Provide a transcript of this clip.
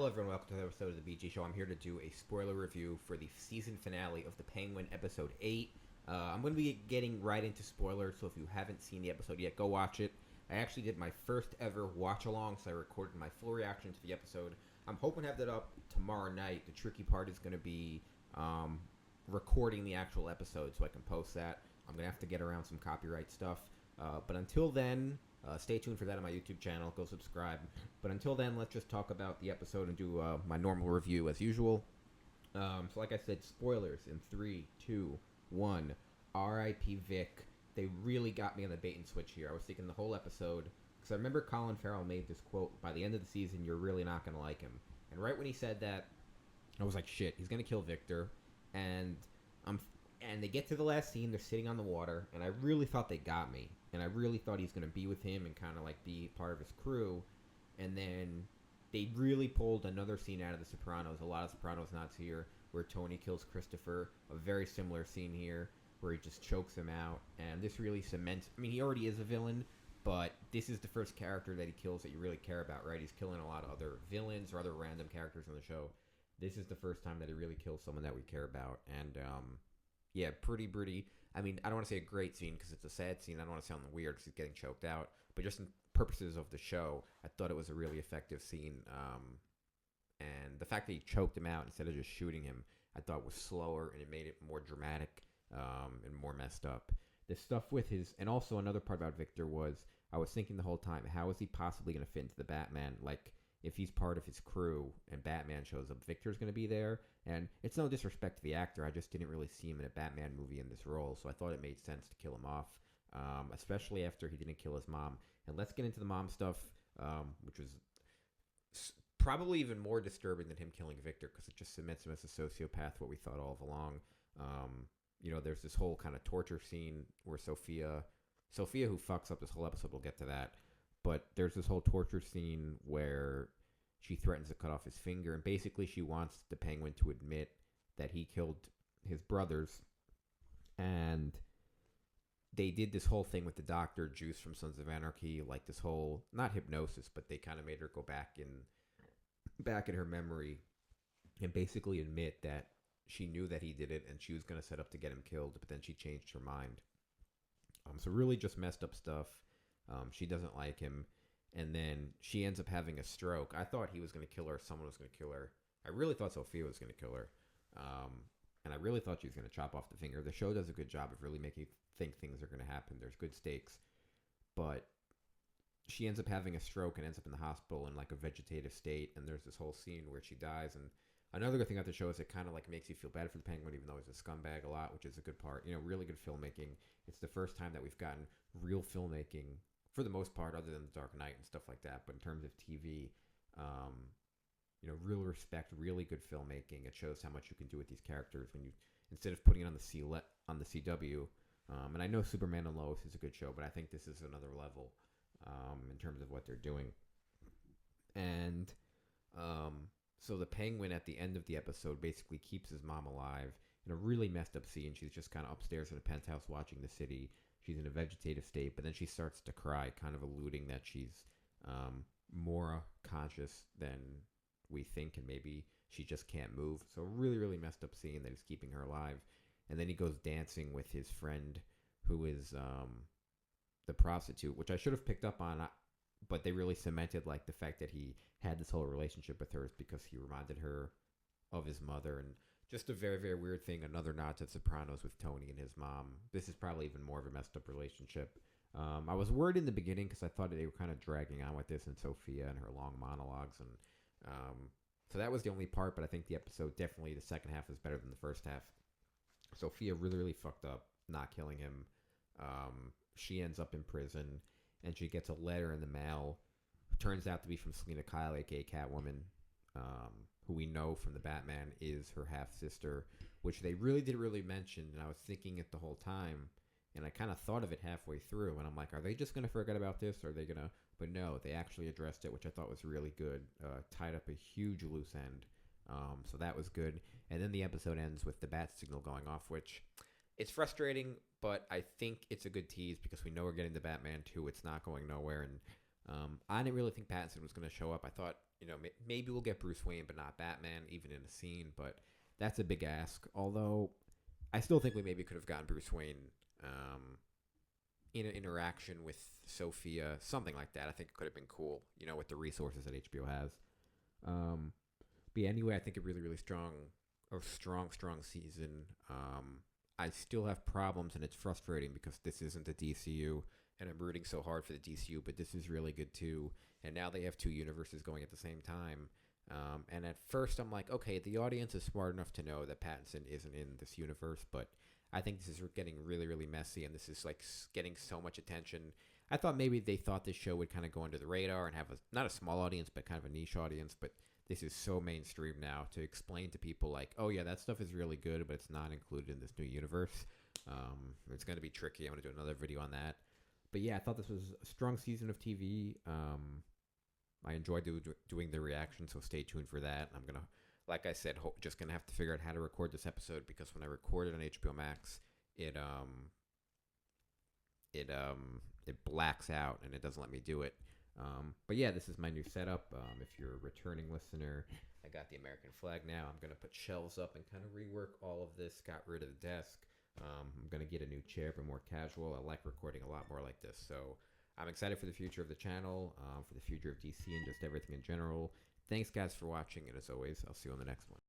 Hello, everyone. Welcome to the episode of the BG Show. I'm here to do a spoiler review for the season finale of The Penguin, episode 8. I'm going to be getting right into spoilers, so if you haven't seen the episode yet, go watch it. I actually did my first ever watch along, so I recorded my full reaction to the episode. I'm hoping to have that up tomorrow night. The tricky part is going to be recording the actual episode so I can post that. I'm going to have to get around some copyright stuff. But until then, stay tuned for that on my YouTube channel. Go subscribe. But until then, let's just talk about the episode and do my normal review as usual. So like I said, spoilers in 3, 2, 1. R.I.P. Vic. They really got me on the bait and switch here. I was thinking the whole episode, because I remember Colin Farrell made this quote, by the end of the season, you're really not going to like him. And right when he said that, I was like, shit, he's going to kill Victor. And they get to the last scene, they're sitting on the water, and I really thought they got me. And I really thought he's going to be with him and kind of like be part of his crew. And then they really pulled another scene out of The Sopranos. A lot of Sopranos nods here, where Tony kills Christopher. A very similar scene here, where he just chokes him out. And this really cements... I mean, he already is a villain, but this is the first character that he kills that you really care about, right? He's killing a lot of other villains or other random characters on the show. This is the first time that he really kills someone that we care about. And, yeah, pretty... I mean, I don't want to say a great scene because it's a sad scene. I don't want to sound weird because he's getting choked out. But just in purposes of the show, I thought it was a really effective scene. And the fact that he choked him out instead of just shooting him, I thought was slower and it made it more dramatic and more messed up. The stuff with his... And also another part about Victor was, I was thinking the whole time, how is he possibly going to fit into the Batman? Like, if he's part of his crew and Batman shows up, Victor's going to be there. And it's no disrespect to the actor. I just didn't really see him in a Batman movie in this role. So I thought it made sense to kill him off, especially after he didn't kill his mom. And let's get into the mom stuff, which was probably even more disturbing than him killing Victor because it just cements him as a sociopath, what we thought all along. There's this whole kind of torture scene where Sophia, who fucks up this whole episode, we'll get to that. But there's this whole torture scene where she threatens to cut off his finger, and basically she wants the Penguin to admit that he killed his brothers. And they did this whole thing with the doctor, Juice from Sons of Anarchy, like this whole, not hypnosis, but they kind of made her go back in her memory and basically admit that she knew that he did it and she was going to set up to get him killed, but then she changed her mind. So really just messed up stuff. She doesn't like him. And then she ends up having a stroke. I thought he was going to kill her. Someone was going to kill her. I really thought Sophia was going to kill her. And I really thought she was going to chop off the finger. The show does a good job of really making you think things are going to happen. There's good stakes. But she ends up having a stroke and ends up in the hospital in like a vegetative state. And there's this whole scene where she dies. And another good thing about the show is it kind of like makes you feel bad for the Penguin, even though he's a scumbag a lot, which is a good part. Really good filmmaking. It's the first time that we've gotten real filmmaking, for the most part, other than The Dark Knight and stuff like that. But in terms of TV, real respect, really good filmmaking. It shows how much you can do with these characters when you, instead of putting it on the CW. And I know Superman and Lois is a good show, but I think this is another level in terms of what they're doing. And so the Penguin at the end of the episode basically keeps his mom alive in a really messed up scene. She's just kind of upstairs in a penthouse watching the city. She's in a vegetative state, but then she starts to cry, kind of alluding that she's more conscious than we think, and maybe she just can't move. So really, really messed up scene that is keeping her alive. And then he goes dancing with his friend, who is the prostitute, which I should have picked up on, but they really cemented like the fact that he had this whole relationship with her is because he reminded her of his mother. And just a very, very weird thing. Another nod to Sopranos with Tony and his mom. This is probably even more of a messed up relationship. I was worried in the beginning because I thought they were kind of dragging on with this and Sophia and her long monologues. And so that was the only part, but I think the episode, definitely the second half is better than the first half. Sophia really, really fucked up not killing him. She ends up in prison and she gets a letter in the mail. Turns out to be from Selena Kyle, aka Catwoman, who we know from the Batman is her half-sister, which they really didn't really mention, and I was thinking it the whole time, and I kind of thought of it halfway through, and I'm like, are they just going to forget about this, or are they going to... But no, they actually addressed it, which I thought was really good. Tied up a huge loose end, so that was good. And then the episode ends with the bat signal going off, which... It's frustrating, but I think it's a good tease because we know we're getting the Batman 2. It's not going nowhere, and I didn't really think Pattinson was going to show up. I thought maybe we'll get Bruce Wayne, but not Batman, even in a scene. But that's a big ask. Although I still think we maybe could have gotten Bruce Wayne in an interaction with Sophia, something like that. I think it could have been cool, with the resources that HBO has. Um, but yeah, anyway, I think a really, really strong season. I still have problems, and it's frustrating because this isn't the DCU, and I'm rooting so hard for the DCU, but this is really good too. And now they have two universes going at the same time. And at first, I'm like, okay, the audience is smart enough to know that Pattinson isn't in this universe, but I think this is getting really, really messy, and this is like getting so much attention. I thought maybe they thought this show would kind of go under the radar and have not a small audience, but kind of a niche audience. But this is so mainstream now to explain to people like, oh yeah, that stuff is really good, but it's not included in this new universe. It's going to be tricky. I'm going to do another video on that. But yeah, I thought this was a strong season of TV. I enjoyed doing the reaction, so stay tuned for that. I'm gonna, like I said, just gonna have to figure out how to record this episode because when I record it on HBO Max, it blacks out and it doesn't let me do it. But yeah, this is my new setup. If you're a returning listener, I got the American flag now. I'm gonna put shelves up and kind of rework all of this. Got rid of the desk. I'm gonna get a new chair, but more casual. I like recording a lot more like this, so I'm excited for the future of the channel, for the future of DC and just everything in general. Thanks, guys, for watching, and as always, I'll see you on the next one.